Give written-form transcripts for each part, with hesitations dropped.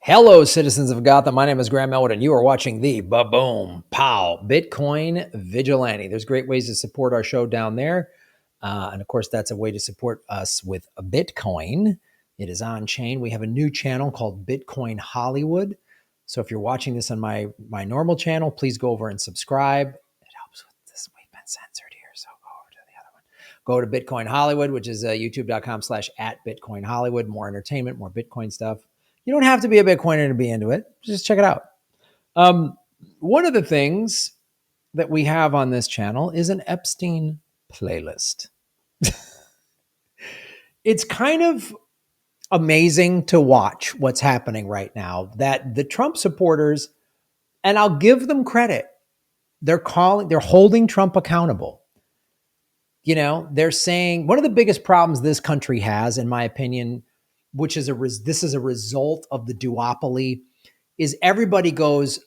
Hello, citizens of Gotham. My name is Graham Elwood, and you are watching the Ba-Boom Pow Bitcoin Vigilante. There's great ways to support our show down there. And of course, that's a way to support us with a Bitcoin. It is on chain. We have a new channel called Bitcoin Hollywood. So if you're watching this on my normal channel, please go over and subscribe. It helps with this. We've been censored here, so go over to the other one. Go to Bitcoin Hollywood, which is youtube.com/@Bitcoin Hollywood. More entertainment, more Bitcoin stuff. You don't have to be a Bitcoiner to be into it. Just check it out. One of the things that we have on this channel is an Epstein playlist. It's kind of amazing to watch what's happening right now, that the Trump supporters, and I'll give them credit, they're holding Trump accountable. You know, they're saying one of the biggest problems this country has, in my opinion, which is this is a result of the duopoly, is everybody goes,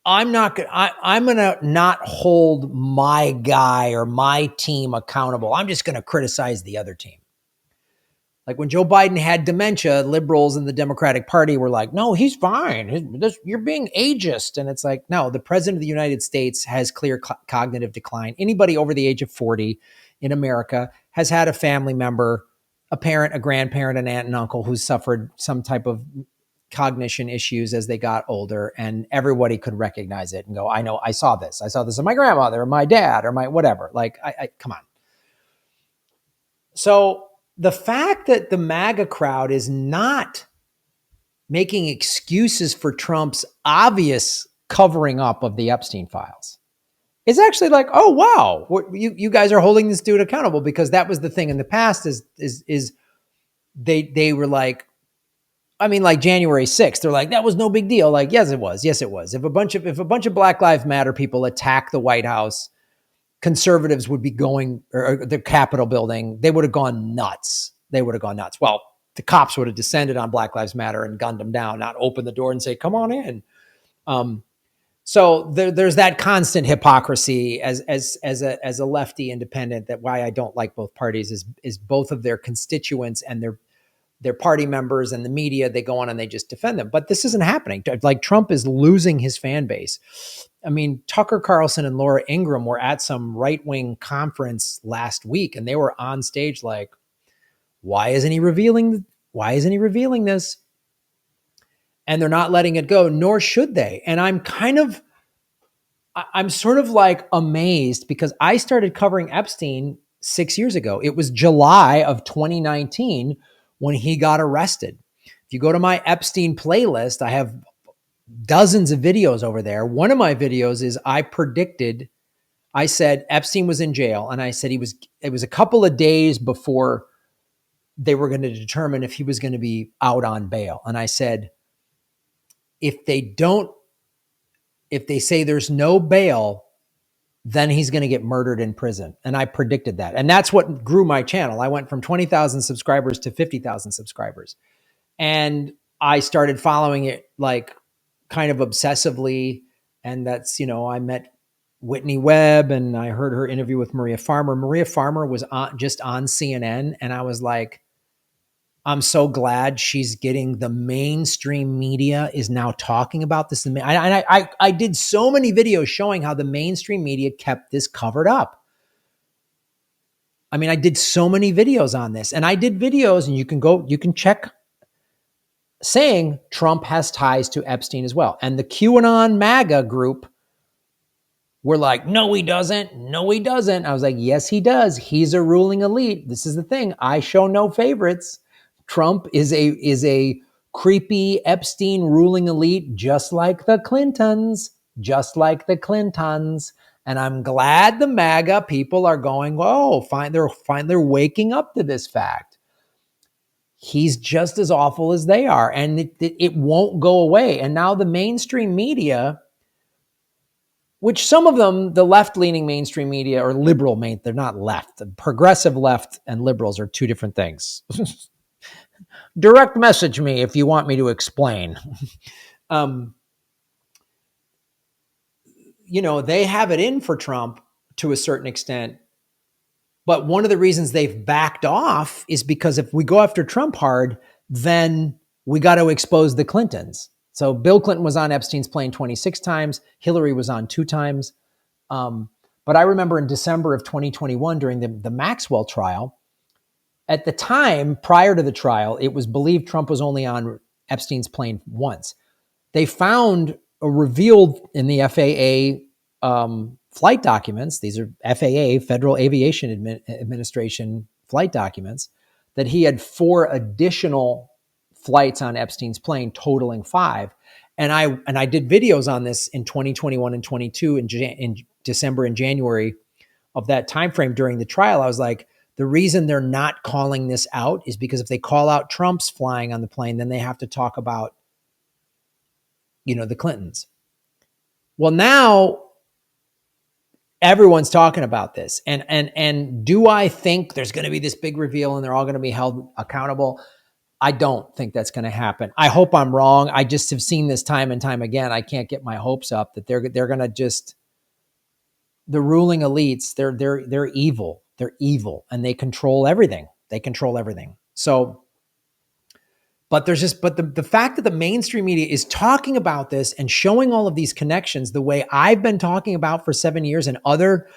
I'm going to not hold my guy or my team accountable. I'm just going to criticize the other team. Like when Joe Biden had dementia, liberals in the Democratic Party were like, no, he's fine. You're being ageist. And it's like, no, the president of the United States has clear cognitive decline. Anybody over the age of 40 in America has had a family member, a parent, a grandparent, an aunt and uncle who's suffered some type of cognition issues as they got older, and everybody could recognize it and go, I know, I saw this in my grandmother or my dad or my whatever. Like, I come on. So the fact that the MAGA crowd is not making excuses for Trump's obvious covering up of the Epstein files is actually like, oh, wow, you guys are holding this dude accountable, because that was the thing in the past is they were like, I mean, like January 6th, they're like, that was no big deal. Like, yes, it was. Yes, it was. If a bunch of Black Lives Matter people attack the White House, conservatives would be going, or the Capitol building, they would have gone nuts. Well, the cops would have descended on Black Lives Matter and gunned them down, not open the door and say, come on in. So there's that constant hypocrisy as a lefty independent, that why I don't like both parties is both of their constituents and their party members and the media, they go on and they just defend them. But this isn't happening. Like, Trump is losing his fan base. I mean, Tucker Carlson and Laura Ingraham were at some right-wing conference last week, and they were on stage like, why isn't he revealing this? And they're not letting it go, nor should they. And I'm sort of like amazed, because I started covering Epstein 6 years ago. It was July of 2019 when he got arrested. If you go to my Epstein playlist, I have dozens of videos over there. One of my videos is I said Epstein was in jail, and I said it was a couple of days before they were going to determine if he was going to be out on bail. And I said, if they say there's no bail, then he's going to get murdered in prison. And I predicted that. And that's what grew my channel. I went from 20,000 subscribers to 50,000 subscribers. And I started following it like kind of obsessively. And that's, I met Whitney Webb, and I heard her interview with Maria Farmer. Maria Farmer was just on CNN. And I was like, I'm so glad she's getting the mainstream media is now talking about this. And I did so many videos showing how the mainstream media kept this covered up. I mean, I did so many videos on this, and I did videos, and you can check, saying Trump has ties to Epstein as well. And the QAnon MAGA group were like, no, he doesn't. No, he doesn't. I was like, yes, he does. He's a ruling elite. This is the thing. I show no favorites. Trump is a creepy Epstein ruling elite, just like the Clintons. And I'm glad the MAGA people are going, oh, they're waking up to this fact. He's just as awful as they are, and it won't go away. And now the mainstream media, which some of them, the left-leaning mainstream media, or liberal they're not left. The progressive left and liberals are two different things. Direct message me if you want me to explain. They have it in for Trump to a certain extent. But one of the reasons they've backed off is because if we go after Trump hard, then we got to expose the Clintons. So Bill Clinton was on Epstein's plane 26 times. Hillary was on 2 times. But I remember in December of 2021, during the Maxwell trial, at the time, prior to the trial, it was believed Trump was only on Epstein's plane once. They found revealed in the FAA flight documents, these are FAA, Federal Aviation Administration flight documents, that he had 4 additional flights on Epstein's plane, totaling 5. And I did videos on this in 2021 and 22 in December and January of that time frame during the trial. I was like, the reason they're not calling this out is because if they call out Trump's flying on the plane, then they have to talk about, the Clintons. Well, now everyone's talking about this. And do I think there's going to be this big reveal and they're all going to be held accountable? I don't think that's going to happen. I hope I'm wrong. I just have seen this time and time again. I can't get my hopes up that they're going to just, the ruling elites, they're evil. They're evil and they control everything. So, but the fact that the mainstream media is talking about this and showing all of these connections the way I've been talking about for 7 years, and other,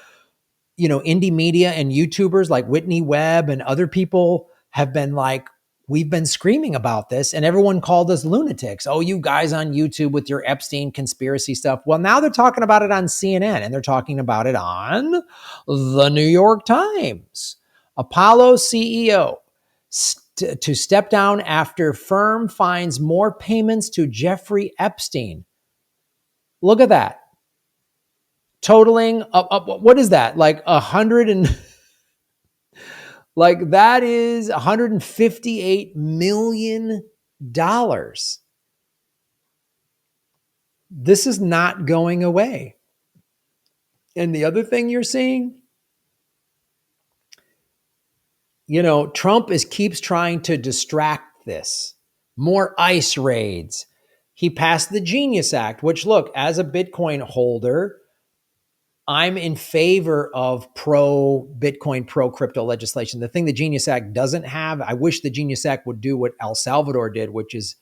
indie media and YouTubers like Whitney Webb and other people have been like, we've been screaming about this and everyone called us lunatics. Oh, you guys on YouTube with your Epstein conspiracy stuff. Well, now they're talking about it on CNN and they're talking about it on the New York Times. Apollo CEO to step down after firm finds more payments to Jeffrey Epstein. Look at that. Totaling what is that? Like that is $158 million. This is not going away. And the other thing you're seeing, Trump keeps trying to distract this. More ICE raids. He passed the Genius Act, which, look, as a Bitcoin holder, I'm in favor of pro-Bitcoin, pro-crypto legislation. The thing the Genius Act doesn't have, I wish the Genius Act would do what El Salvador did, which is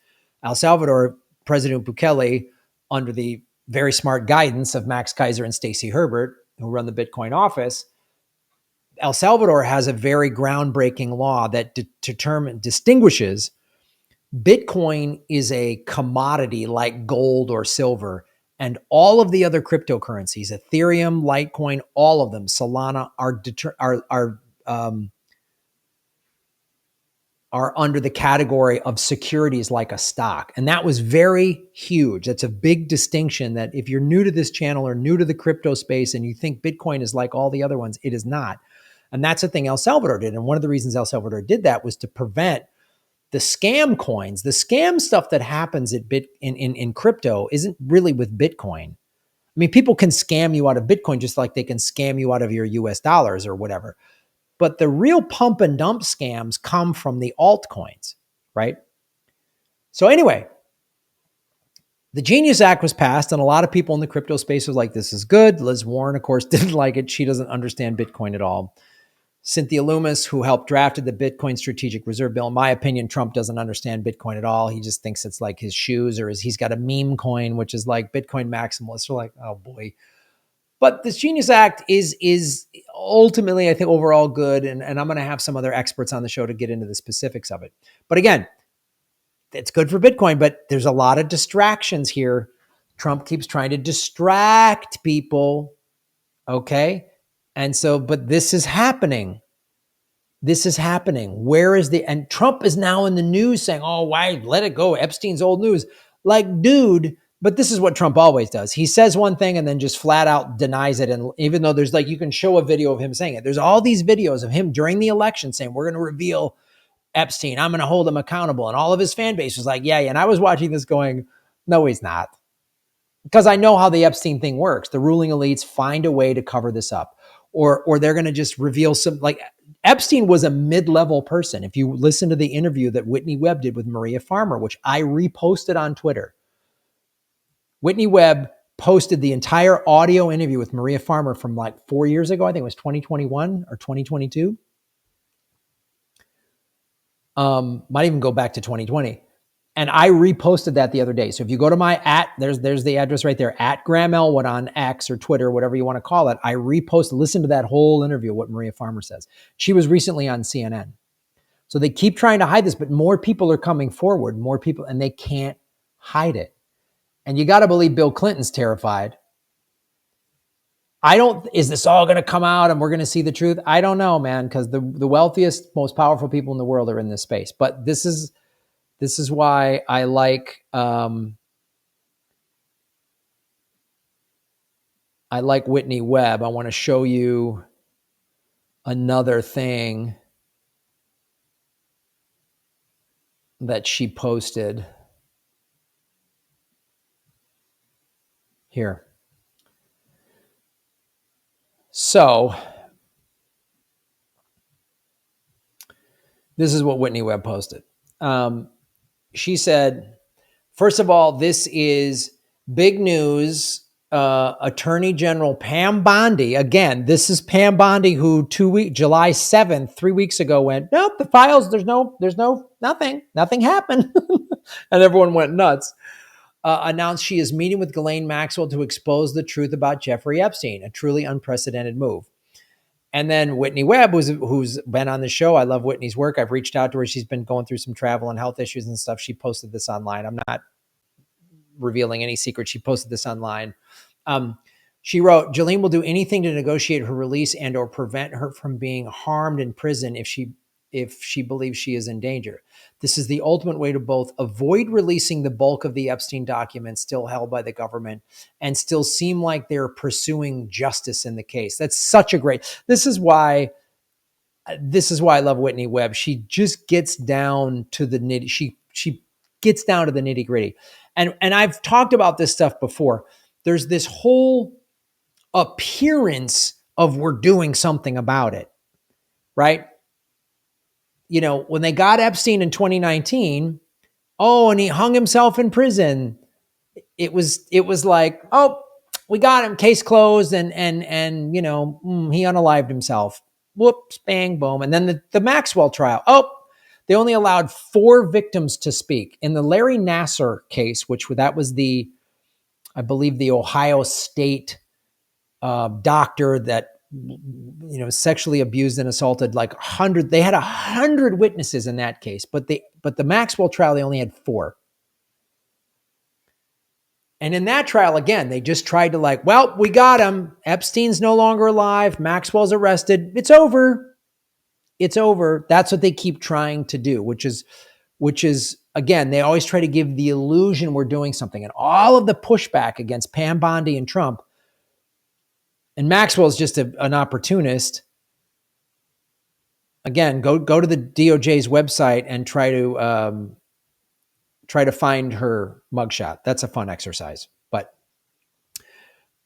El Salvador, President Bukele, under the very smart guidance of Max Kaiser and Stacey Herbert, who run the Bitcoin office, El Salvador has a very groundbreaking law that distinguishes Bitcoin is a commodity like gold or silver, and all of the other cryptocurrencies, Ethereum, Litecoin, all of them, Solana, are under the category of securities like a stock. And that was very huge. That's a big distinction, that if you're new to this channel or new to the crypto space and you think Bitcoin is like all the other ones, it is not. And that's the thing El Salvador did. And one of the reasons El Salvador did that was to prevent the scam coins. The scam stuff that happens in crypto isn't really with Bitcoin. I mean, people can scam you out of Bitcoin just like they can scam you out of your US dollars or whatever. But the real pump and dump scams come from the altcoins, right? So anyway, the Genius Act was passed, and a lot of people in the crypto space was like, this is good. Liz Warren, of course, didn't like it. She doesn't understand Bitcoin at all. Cynthia Loomis, who helped drafted the Bitcoin Strategic Reserve Bill, in my opinion, Trump doesn't understand Bitcoin at all. He just thinks it's like his shoes, or he's got a meme coin, which is like Bitcoin maximalists are like, oh boy. But this Genius Act is ultimately, I think, overall good. And I'm going to have some other experts on the show to get into the specifics of it. But again, it's good for Bitcoin, but there's a lot of distractions here. Trump keeps trying to distract people. Okay. And so, but this is happening. This is happening. And Trump is now in the news saying, oh, why let it go? Epstein's old news. Like, dude, but this is what Trump always does. He says one thing and then just flat out denies it. And even though there's you can show a video of him saying it, there's all these videos of him during the election saying, we're going to reveal Epstein. I'm going to hold him accountable. And all of his fan base was like, yeah. And I was watching this going, no, he's not. Because I know how the Epstein thing works. The ruling elites find a way to cover this up. Or they're going to just reveal Epstein was a mid-level person. If you listen to the interview that Whitney Webb did with Maria Farmer, which I reposted on Twitter, Whitney Webb posted the entire audio interview with Maria Farmer from 4 years ago. I think it was 2021 or 2022. Might even go back to 2020. And I reposted that the other day. So if you go to my there's the address right there, at Graham Elwood on X or Twitter, whatever you want to call it. I reposted, listen to that whole interview, what Maria Farmer says. She was recently on CNN. So they keep trying to hide this, but more people are coming forward, more people, and they can't hide it. And you got to believe Bill Clinton's terrified. Is this all going to come out and we're going to see the truth? I don't know, man, because the wealthiest, most powerful people in the world are in this space. But this is why I like Whitney Webb. I want to show you another thing that she posted here. So this is what Whitney Webb posted. She said, first of all, this is big news. Attorney General Pam Bondi, again, this is Pam Bondi who July 7th, 3 weeks ago went, nope, the files, there's nothing happened. And everyone went nuts. Announced she is meeting with Ghislaine Maxwell to expose the truth about Jeffrey Epstein, a truly unprecedented move. And then Whitney Webb, who's been on the show. I love Whitney's work. I've reached out to her. She's been going through some travel and health issues and stuff. She posted this online. I'm not revealing any secret. She posted this online. She wrote, Ghislaine will do anything to negotiate her release and or prevent her from being harmed in prison if she believes she is in danger. This is the ultimate way to both avoid releasing the bulk of the Epstein documents still held by the government and still seem like they're pursuing justice in the case. That's such a great, this is why I love Whitney Webb. She just gets down to the she gets down to the nitty gritty. And I've talked about this stuff before. There's this whole appearance of we're doing something about it, right? You know, when they got Epstein in 2019, and he hung himself in prison. It was like, oh, we got him, case closed, and you know, he unalived himself. Whoops, bang, boom. And then the Maxwell trial. Oh, they only allowed 4 victims to speak. In the Larry Nassar case, that was I believe the Ohio State doctor that, you know, sexually abused and assaulted like 100. They had 100 witnesses in that case, but the Maxwell trial, they only had 4. And in that trial, again, they just tried to like, well, we got him. Epstein's no longer alive. Maxwell's arrested. It's over. It's over. That's what they keep trying to do, which is again, they always try to give the illusion we're doing something. And all of the pushback against Pam Bondi and Trump, and Maxwell's just an opportunist. Again, go to the DOJ's website and try to find her mugshot. That's a fun exercise. But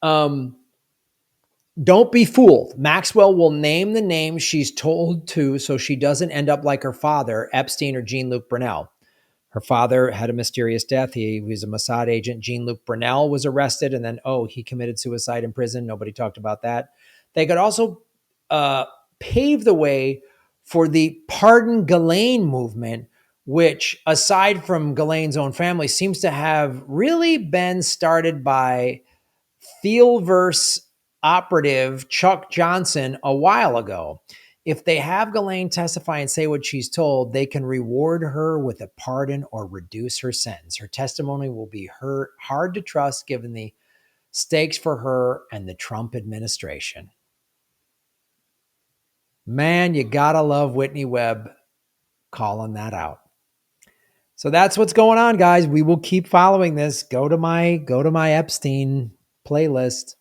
don't be fooled. Maxwell will name the names she's told to so she doesn't end up like her father, Epstein or Jean-Luc Brunel. Her father had a mysterious death. He was a Mossad agent. Jean-Luc Brunel was arrested, and then, he committed suicide in prison. Nobody talked about that. They could also pave the way for the Pardon Ghislaine movement, which, aside from Ghislaine's own family, seems to have really been started by Thielverse operative Chuck Johnson a while ago. If they have Ghislaine testify and say what she's told, they can reward her with a pardon or reduce her sentence. Her testimony will be hard to trust given the stakes for her and the Trump administration. Man, you gotta love Whitney Webb calling that out. So that's what's going on, guys. We will keep following this. Go to my Epstein playlist.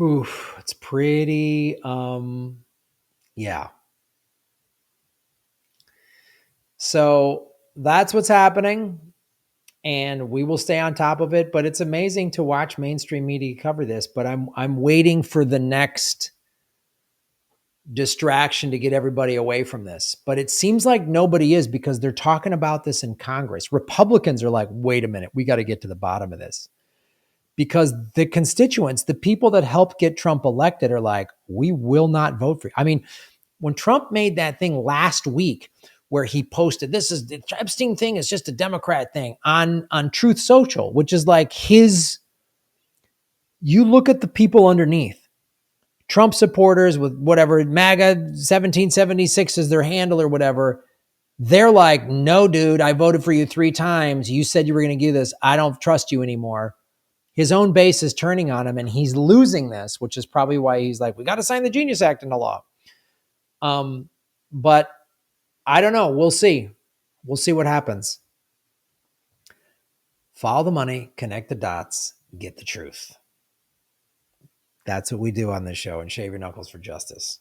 Oof, it's pretty, yeah. So that's what's happening, and we will stay on top of it. But it's amazing to watch mainstream media cover this. But I'm waiting for the next distraction to get everybody away from this. But it seems like nobody is, because they're talking about this in Congress. Republicans are like, wait a minute, we got to get to the bottom of this. Because the constituents, the people that helped get Trump elected, are like, we will not vote for you. I mean, when Trump made that thing last week where he posted, this is the Epstein thing is just a Democrat thing on Truth Social, which is like you look at the people underneath. Trump supporters with whatever, MAGA 1776 is their handle or whatever. They're like, no, dude, I voted for you 3 times. You said you were going to do this. I don't trust you anymore. His own base is turning on him and he's losing this, which is probably why he's like, we got to sign the Genius Act into law. But I don't know. We'll see. We'll see what happens. Follow the money, connect the dots, get the truth. That's what we do on this show and shave your knuckles for justice.